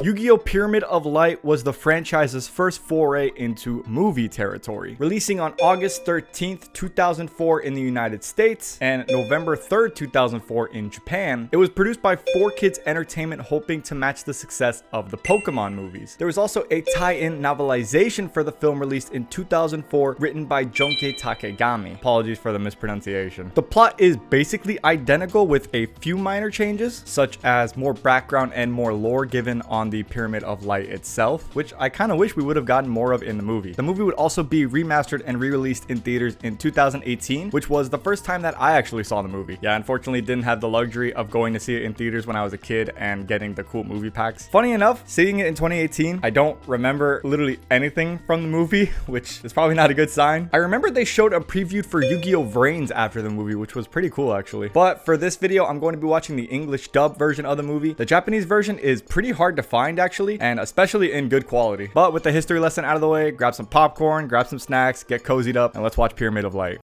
Yu-Gi-Oh! Pyramid of Light was the franchise's first foray into movie territory, releasing on August 13th, 2004 in the United States and November 3rd, 2004 in Japan. It was produced by 4Kids Entertainment, hoping to match the success of the Pokemon movies. There was also a tie-in novelization for the film released in 2004, written by Junke Takegami. Apologies for the mispronunciation. The plot is basically identical with a few minor changes, such as more background and more lore given on the Pyramid of Light itself, which I kind of wish we would have gotten more of in the movie. The movie would also be remastered and re-released in theaters in 2018, which was the first time that I actually saw the movie. Yeah, unfortunately didn't have the luxury of going to see it in theaters when I was a kid and getting the cool movie packs. Funny enough, seeing it in 2018, I don't remember literally anything from the movie, which is probably not a good sign. I remember they showed a preview for Yu-Gi-Oh! Vrains after the movie, which was pretty cool actually. But for this video, I'm going to be watching the English dub version of the movie. The Japanese version is pretty hard to find actually, and especially in good quality. But with the history lesson out of the way, grab some popcorn, grab some snacks, get cozied up, and let's watch Pyramid of Light.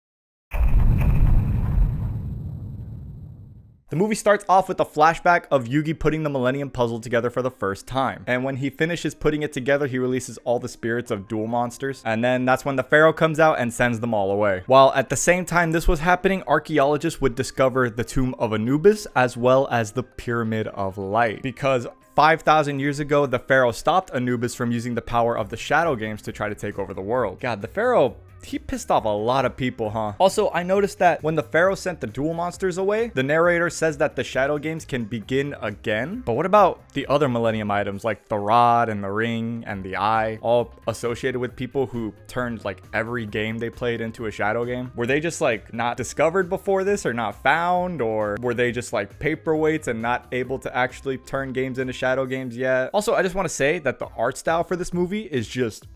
The movie starts off with a flashback of Yugi putting the Millennium Puzzle together for the first time. And when he finishes putting it together, he releases all the spirits of Duel Monsters. And then that's when the Pharaoh comes out and sends them all away. While at the same time this was happening, archaeologists would discover the tomb of Anubis as well as the Pyramid of Light. Because 5,000 years ago, the Pharaoh stopped Anubis from using the power of the Shadow Games to try to take over the world. God, the Pharaoh, he pissed off a lot of people, huh? Also, I noticed that when the Pharaoh sent the Duel Monsters away, the narrator says that the Shadow Games can begin again. But what about the other Millennium items like the rod and the ring and the eye, all associated with people who turned like every game they played into a Shadow Game? Were they just like not discovered before this or not found? Or were they just like paperweights and not able to actually turn games into Shadow Games yet? Also, I just want to say that the art style for this movie is just...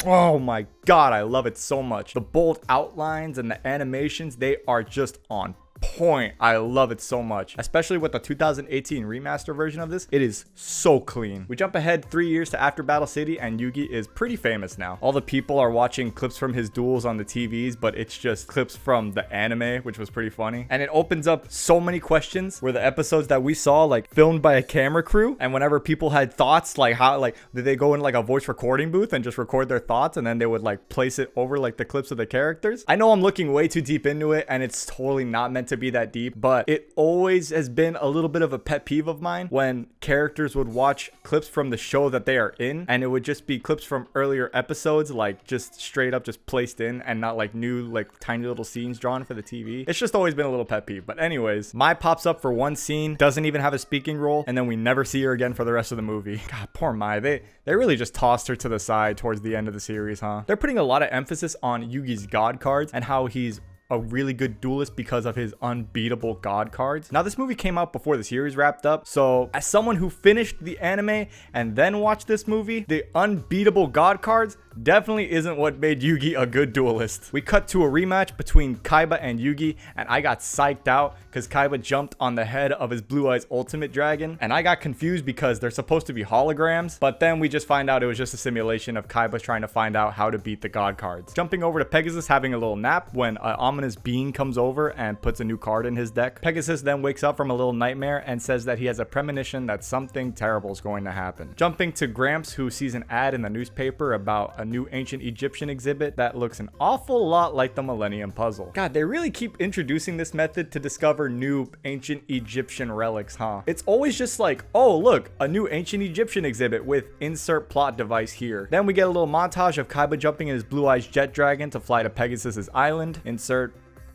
oh my god, I love it so much. The bold outlines and the animations, they are just on point. I love it so much, especially with the 2018 remaster version of this. It is so clean. We jump ahead 3 years to after Battle City, and Yugi is pretty famous now. All the people are watching clips from his duels on the TVs, but it's just clips from the anime, which was pretty funny. And it opens up so many questions where the episodes that we saw like filmed by a camera crew, and whenever people had thoughts, like how like did they go in like a voice recording booth and just record their thoughts, and then they would like place it over like the clips of the characters. I know I'm looking way too deep into it, and it's totally not meant to be that deep, but it always has been a little bit of a pet peeve of mine when characters would watch clips from the show that they are in, and it would just be clips from earlier episodes, like just straight up just placed in, and not like new like tiny little scenes drawn for the TV. It's just always been a little pet peeve. But anyways, Mai pops up for one scene, doesn't even have a speaking role, and then we never see her again for the rest of the movie. God, poor Mai. They really just tossed her to the side towards the end of the series, huh? They're putting a lot of emphasis on Yugi's god cards and how he's a really good duelist because of his unbeatable god cards. Now, this movie came out before the series wrapped up, so as someone who finished the anime and then watched this movie, the unbeatable god cards definitely isn't what made Yugi a good duelist. We cut to a rematch between Kaiba and Yugi, and I got psyched out because Kaiba jumped on the head of his Blue Eyes Ultimate Dragon, and I got confused because they're supposed to be holograms, but then we just find out it was just a simulation of Kaiba trying to find out how to beat the god cards. Jumping over to Pegasus having a little nap when an ominous being comes over and puts a new card in his deck. Pegasus then wakes up from a little nightmare and says that he has a premonition that something terrible is going to happen. Jumping to Gramps, who sees an ad in the newspaper about a new ancient Egyptian exhibit that looks an awful lot like the Millennium Puzzle. God, they really keep introducing this method to discover new ancient Egyptian relics, huh? It's always just like, oh look, a new ancient Egyptian exhibit with insert plot device here. Then we get a little montage of Kaiba jumping in his Blue Eyes Jet Dragon to fly to Pegasus's island. Insert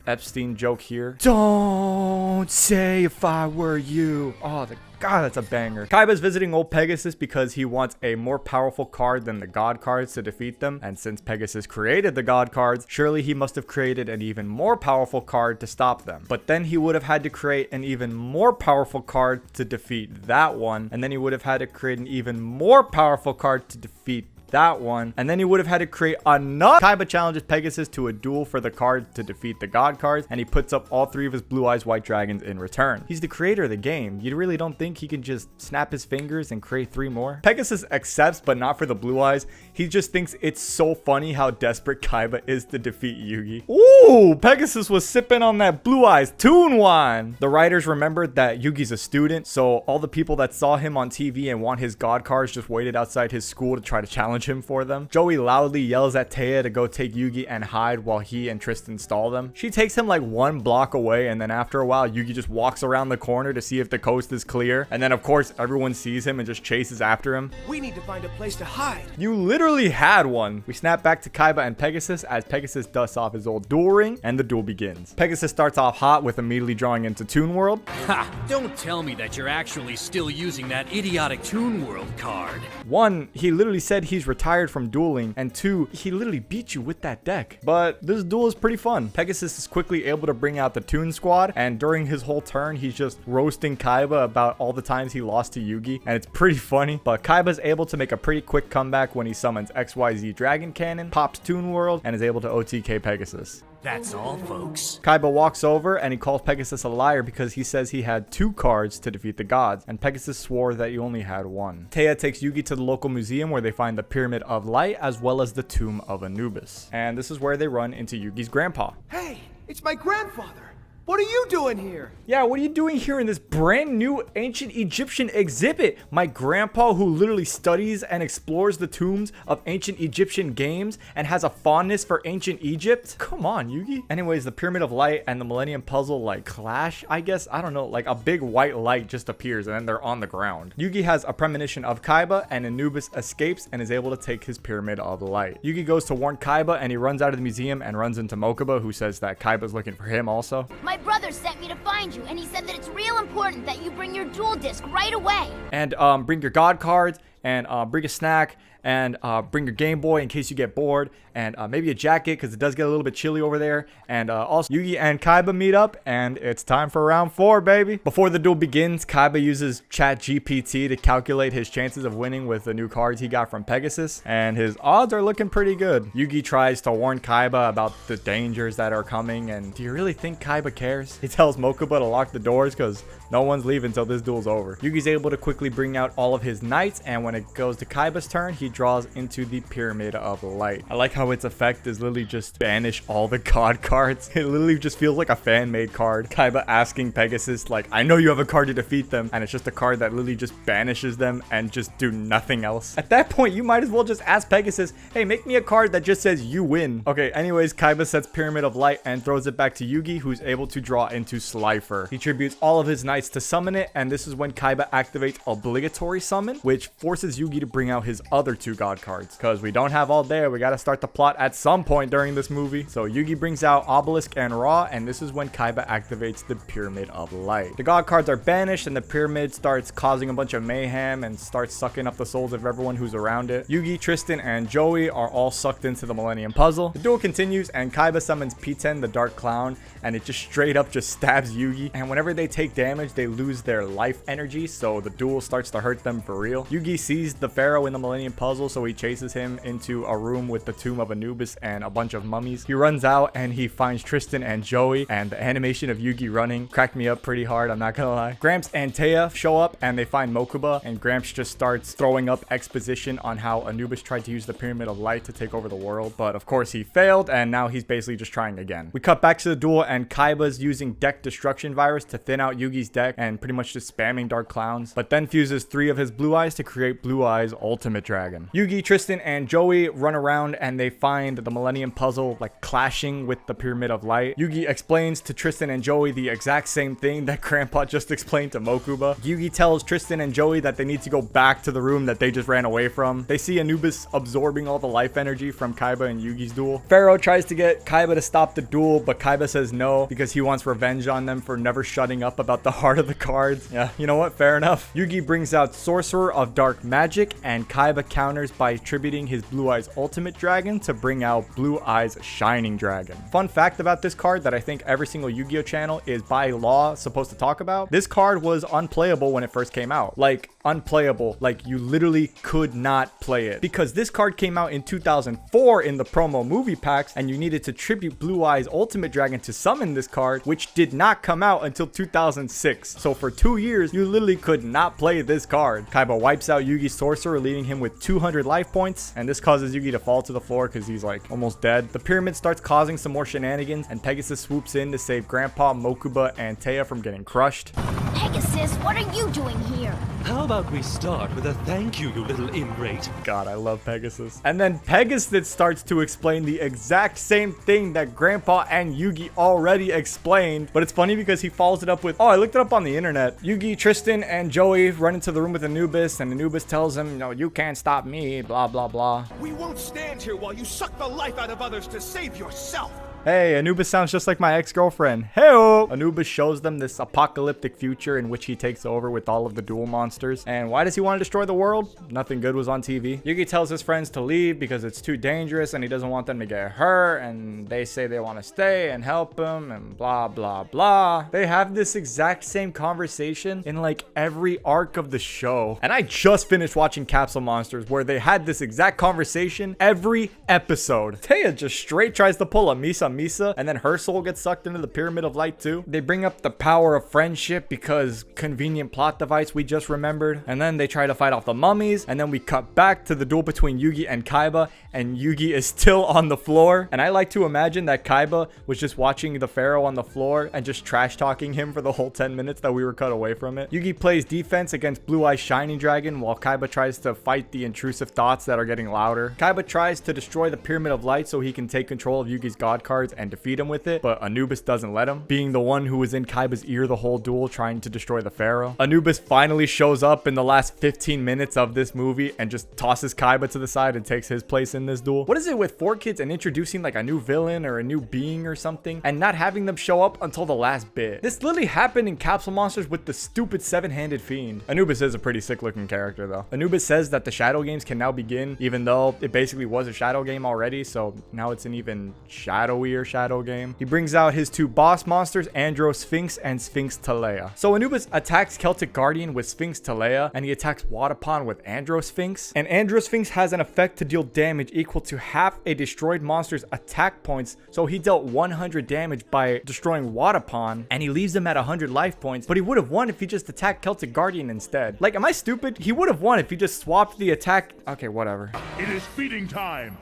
Epstein joke here. Don't say if I were you. Oh, God, that's a banger. Kaiba's visiting old Pegasus because he wants a more powerful card than the god cards to defeat them. And since Pegasus created the god cards, surely he must have created an even more powerful card to stop them. But then he would have had to create an even more powerful card to defeat that one. And then he would have had to create an even more powerful card to defeat that one. And then he would have had to create another. Kaiba challenges Pegasus to a duel for the card to defeat the god cards, and he puts up all 3 of his Blue Eyes White Dragons in return. He's the creator of the game. You really don't think he can just snap his fingers and create 3 more? Pegasus accepts, but not for the Blue Eyes. He just thinks it's so funny how desperate Kaiba is to defeat Yugi. Ooh, Pegasus was sipping on that Blue Eyes Toon wine. The writers remembered that Yugi's a student, so all the people that saw him on TV and want his god cards just waited outside his school to try to challenge him for them. Joey loudly yells at Taya to go take Yugi and hide while he and Tristan stall them. She takes him like 1 block away, and then after a while, Yugi just walks around the corner to see if the coast is clear. And then of course, everyone sees him and just chases after him. We need to find a place to hide. You literally had one. We snap back to Kaiba and Pegasus as Pegasus dusts off his old duel ring, and the duel begins. Pegasus starts off hot with immediately drawing into Toon World. Ha! Don't tell me that you're actually still using that idiotic Toon World card. 1, he literally said he's retired from dueling, and 2, he literally beat you with that deck. But this duel is pretty fun. Pegasus is quickly able to bring out the Toon Squad, and during his whole turn, he's just roasting Kaiba about all the times he lost to Yugi, and it's pretty funny. But Kaiba's able to make a pretty quick comeback when he summons XYZ Dragon Cannon, pops Toon World, and is able to OTK Pegasus. That's all, folks. Kaiba walks over and he calls Pegasus a liar because he says he had 2 cards to defeat the gods, and Pegasus swore that he only had 1. Taya takes Yugi to the local museum where they find the Pyramid of Light as well as the Tomb of Anubis. And this is where they run into Yugi's grandpa. Hey, it's my grandfather. What are you doing here? Yeah, what are you doing here in this brand new ancient Egyptian exhibit? My grandpa, who literally studies and explores the tombs of ancient Egyptian games and has a fondness for ancient Egypt? Come on, Yugi. Anyways, the Pyramid of Light and the Millennium Puzzle like clash, I guess. I don't know, like a big white light just appears and then they're on the ground. Yugi has a premonition of Kaiba, and Anubis escapes and is able to take his Pyramid of Light. Yugi goes to warn Kaiba, and he runs out of the museum and runs into Mokuba, who says that Kaiba's looking for him also. My brother sent me to find you, and he said that it's real important that you bring your duel disc right away. And bring your god cards, and bring a snack, and bring your Game Boy in case you get bored, and maybe a jacket because it does get a little bit chilly over there. And also Yugi and Kaiba meet up, and it's time for round 4, baby. Before the duel begins, Kaiba uses ChatGPT to calculate his chances of winning with the new cards he got from Pegasus, and his odds are looking pretty good. Yugi tries to warn Kaiba about the dangers that are coming, and do you really think Kaiba cares? He tells Mokuba to lock the doors because no one's leaving until this duel's over. Yugi's able to quickly bring out all of his knights, and when it goes to Kaiba's turn, he draws into the Pyramid of Light. I like how its effect is literally just banish all the god cards. It literally just feels like a fan-made card. Kaiba asking Pegasus, like, I know you have a card to defeat them, and it's just a card that literally just banishes them and just do nothing else. At that point, you might as well just ask Pegasus, hey, make me a card that just says you win. Okay, anyways, Kaiba sets Pyramid of Light and throws it back to Yugi, who's able to draw into Slifer. He tributes all of his knights to summon it, and this is when Kaiba activates Obligatory Summon, which forces Yugi to bring out his other 2 god cards. Because we don't have all day, we gotta start the plot at some point during this movie. So Yugi brings out Obelisk and Ra, and this is when Kaiba activates the Pyramid of Light. The god cards are banished, and the pyramid starts causing a bunch of mayhem and starts sucking up the souls of everyone who's around it. Yugi, Tristan, and Joey are all sucked into the Millennium Puzzle. The duel continues, and Kaiba summons P10, the Dark Clown, and it just straight up just stabs Yugi. And whenever they take damage, they lose their life energy, so the duel starts to hurt them for real. Yugi sees the Pharaoh in the Millennium Puzzle, so he chases him into a room with the Tomb of Anubis and a bunch of mummies. He runs out and he finds Tristan and Joey, and the animation of Yugi running cracked me up pretty hard, I'm not gonna lie. Gramps and Taya show up and they find Mokuba, and Gramps just starts throwing up exposition on how Anubis tried to use the Pyramid of Light to take over the world, but of course he failed, and now he's basically just trying again. We cut back to the duel, and Kaiba's using Deck Destruction Virus to thin out Yugi's deck and pretty much just spamming Dark Clowns, but then fuses 3 of his Blue Eyes to create Blue Eyes Ultimate Dragon. Yugi, Tristan, and Joey run around and they find the Millennium Puzzle like clashing with the Pyramid of Light. Yugi explains to Tristan and Joey the exact same thing that Grandpa just explained to Mokuba. Yugi tells Tristan and Joey that they need to go back to the room that they just ran away from. They see Anubis absorbing all the life energy from Kaiba and Yugi's duel. Pharaoh tries to get Kaiba to stop the duel, but Kaiba says no because he wants revenge on them for never shutting up about the heart of the cards. Yeah, you know what? Fair enough. Yugi brings out Sorcerer of Dark Magic, and Kaiba counters by attributing his Blue Eyes Ultimate Dragon to bring out Blue Eyes Shining Dragon. Fun fact about this card that I think every single Yu-Gi-Oh channel is by law supposed to talk about. This card was unplayable when it first came out. Like, unplayable. Like, you literally could not play it because this card came out in 2004 in the promo movie packs, and you needed to tribute Blue Eye's Ultimate Dragon to summon this card, which did not come out until 2006. So for 2 years, you literally could not play this card. Kaiba wipes out Yugi's Sorcerer, leaving him with 200 life points, and this causes Yugi to fall to the floor because he's like almost dead. The pyramid starts causing some more shenanigans, and Pegasus swoops in to save Grandpa, Mokuba, and Taya from getting crushed. Pegasus, what are you doing here? How about we start with a thank you, you little ingrate? God, I love Pegasus. And then Pegasus starts to explain the exact same thing that Grandpa and Yugi already explained. But it's funny because he follows it up with, oh, I looked it up on the internet. Yugi, Tristan, and Joey run into the room with Anubis, and Anubis tells him, no, you can't stop me, blah, blah, blah. We won't stand here while you suck the life out of others to save yourself. Hey, Anubis sounds just like my ex-girlfriend. Hey-o! Anubis shows them this apocalyptic future in which he takes over with all of the Duel Monsters. And why does he want to destroy the world? Nothing good was on TV. Yugi tells his friends to leave because it's too dangerous and he doesn't want them to get hurt. And they say they want to stay and help him and blah, blah, blah. They have this exact same conversation in like every arc of the show. And I just finished watching Capsule Monsters where they had this exact conversation every episode. Taya just straight tries to pull a Misa, and then her soul gets sucked into the Pyramid of Light too. They bring up the power of friendship because convenient plot device we just remembered, and then they try to fight off the mummies, and then we cut back to the duel between Yugi and Kaiba, and Yugi is still on the floor. And I like to imagine that Kaiba was just watching the Pharaoh on the floor and just trash talking him for the whole 10 minutes that we were cut away from it. Yugi plays defense against Blue Eye's Shining Dragon while Kaiba tries to fight the intrusive thoughts that are getting louder. Kaiba tries to destroy the Pyramid of Light so he can take control of Yugi's God cards and defeat him with it, but Anubis doesn't let him, being the one who was in Kaiba's ear the whole duel trying to destroy the Pharaoh. Anubis finally shows up in the last 15 minutes of this movie and just tosses Kaiba to the side and takes his place in this duel. What is it with 4Kids and introducing like a new villain or a new being or something and not having them show up until the last bit? This literally happened in Capsule Monsters with the stupid 7-handed fiend. Anubis is a pretty sick looking character though. Anubis says that the Shadow Games can now begin, even though it basically was a Shadow Game already, so now it's an even shadowier Shadow Game. He brings out his two boss monsters, Andro Sphinx and Sphinx Talea. So Anubis attacks Celtic Guardian with Sphinx Talea, and he attacks Wadapon with Andro Sphinx. And Andro Sphinx has an effect to deal damage equal to half a destroyed monster's attack points, so he dealt 100 damage by destroying Wadapon, and he leaves him at 100 life points, but he would have won if he just attacked Celtic Guardian instead. Like, am I stupid? He would have won if he just swapped the attack. Okay, whatever. It is feeding time.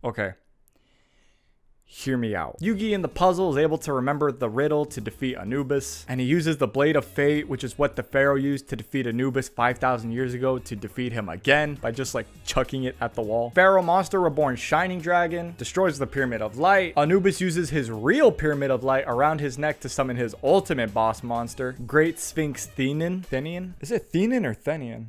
Okay. Hear me out. Yugi in the puzzle is able to remember the riddle to defeat Anubis, and he uses the Blade of Fate, which is what the Pharaoh used to defeat Anubis 5,000 years ago, to defeat him again by just like chucking it at the wall. Pharaoh Monster Reborn Shining Dragon destroys the Pyramid of Light. Anubis uses his real Pyramid of Light around his neck to summon his ultimate boss monster, Great Sphinx Thenian. Thenian? Is it Thenian or Thenian?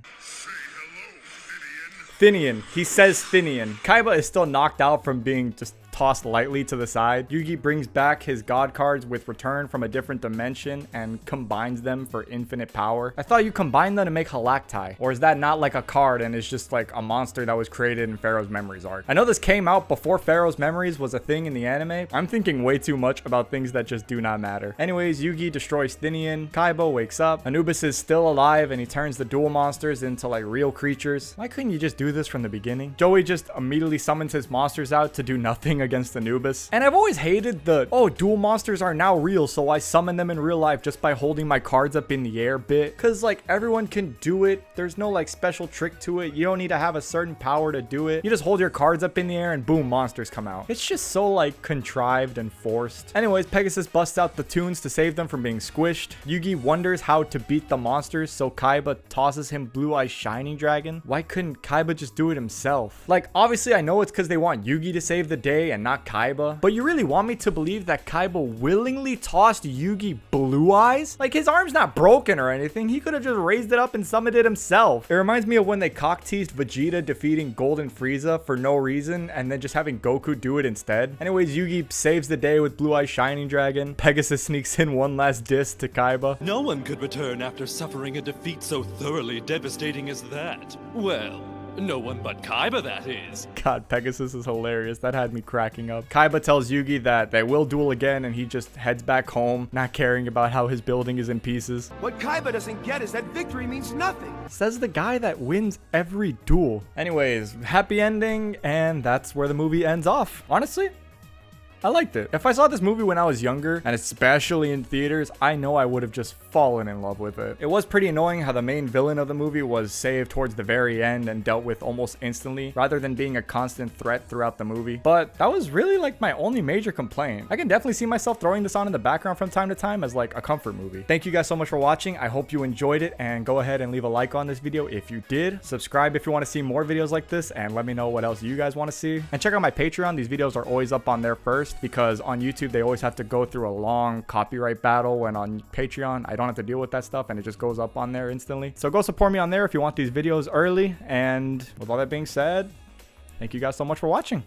Thenian. He says Thenian. Kaiba is still knocked out from being just tossed lightly to the side. Yugi brings back his god cards with return from a different dimension and combines them for infinite power. I thought you combined them to make Halaktai, or is that not like a card and it's just like a monster that was created in Pharaoh's Memories arc? I know this came out before Pharaoh's Memories was a thing in the anime. I'm thinking way too much about things that just do not matter. Anyways, Yugi destroys Thenian. Kaiba wakes up. Anubis is still alive and he turns the Duel Monsters into like real creatures. Why couldn't you just do this from the beginning? Joey just immediately summons his monsters out to do nothing against Anubis. And I've always hated the, oh, Duel Monsters are now real, so I summon them in real life just by holding my cards up in the air bit. Because like everyone can do it. There's no like special trick to it. You don't need to have a certain power to do it. You just hold your cards up in the air and boom, monsters come out. It's just so like contrived and forced. Anyways, Pegasus busts out the tunes to save them from being squished. Yugi wonders how to beat the monsters, so Kaiba tosses him Blue Eye's Shining Dragon. Why couldn't Kaiba just do it himself? Like, obviously I know it's because they want Yugi to save the day and not Kaiba, but you really want me to believe that Kaiba willingly tossed Yugi Blue Eyes? Like, his arm's not broken or anything. He could have just raised it up and summoned it himself. It reminds me of when they cock-teased Vegeta defeating Golden Frieza for no reason and then just having Goku do it instead. Anyways, Yugi saves the day with Blue Eye's Shining Dragon. Pegasus sneaks in one last diss to Kaiba. No one could return after suffering a defeat so thoroughly devastating as that. Well, No one but Kaiba, that is. God, Pegasus is hilarious. That had me cracking up. Kaiba tells Yugi that they will duel again, and he just heads back home, not caring about how his building is in pieces. What Kaiba doesn't get is that victory means nothing. Says the guy that wins every duel. Anyways, happy ending, and that's where the movie ends off. Honestly, I liked it. If I saw this movie when I was younger, and especially in theaters, I know I would have just fallen in love with it. It was pretty annoying how the main villain of the movie was saved towards the very end and dealt with almost instantly, rather than being a constant threat throughout the movie. But that was really like my only major complaint. I can definitely see myself throwing this on in the background from time to time as like a comfort movie. Thank you guys so much for watching. I hope you enjoyed it, and go ahead and leave a like on this video if you did. Subscribe if you want to see more videos like this, and let me know what else you guys want to see. And check out my Patreon. These videos are always up on there first, because on YouTube they always have to go through a long copyright battle, when on Patreon I don't have to deal with that stuff and it just goes up on there instantly. So go support me on there if you want these videos early. And with all that being said, thank you guys so much for watching.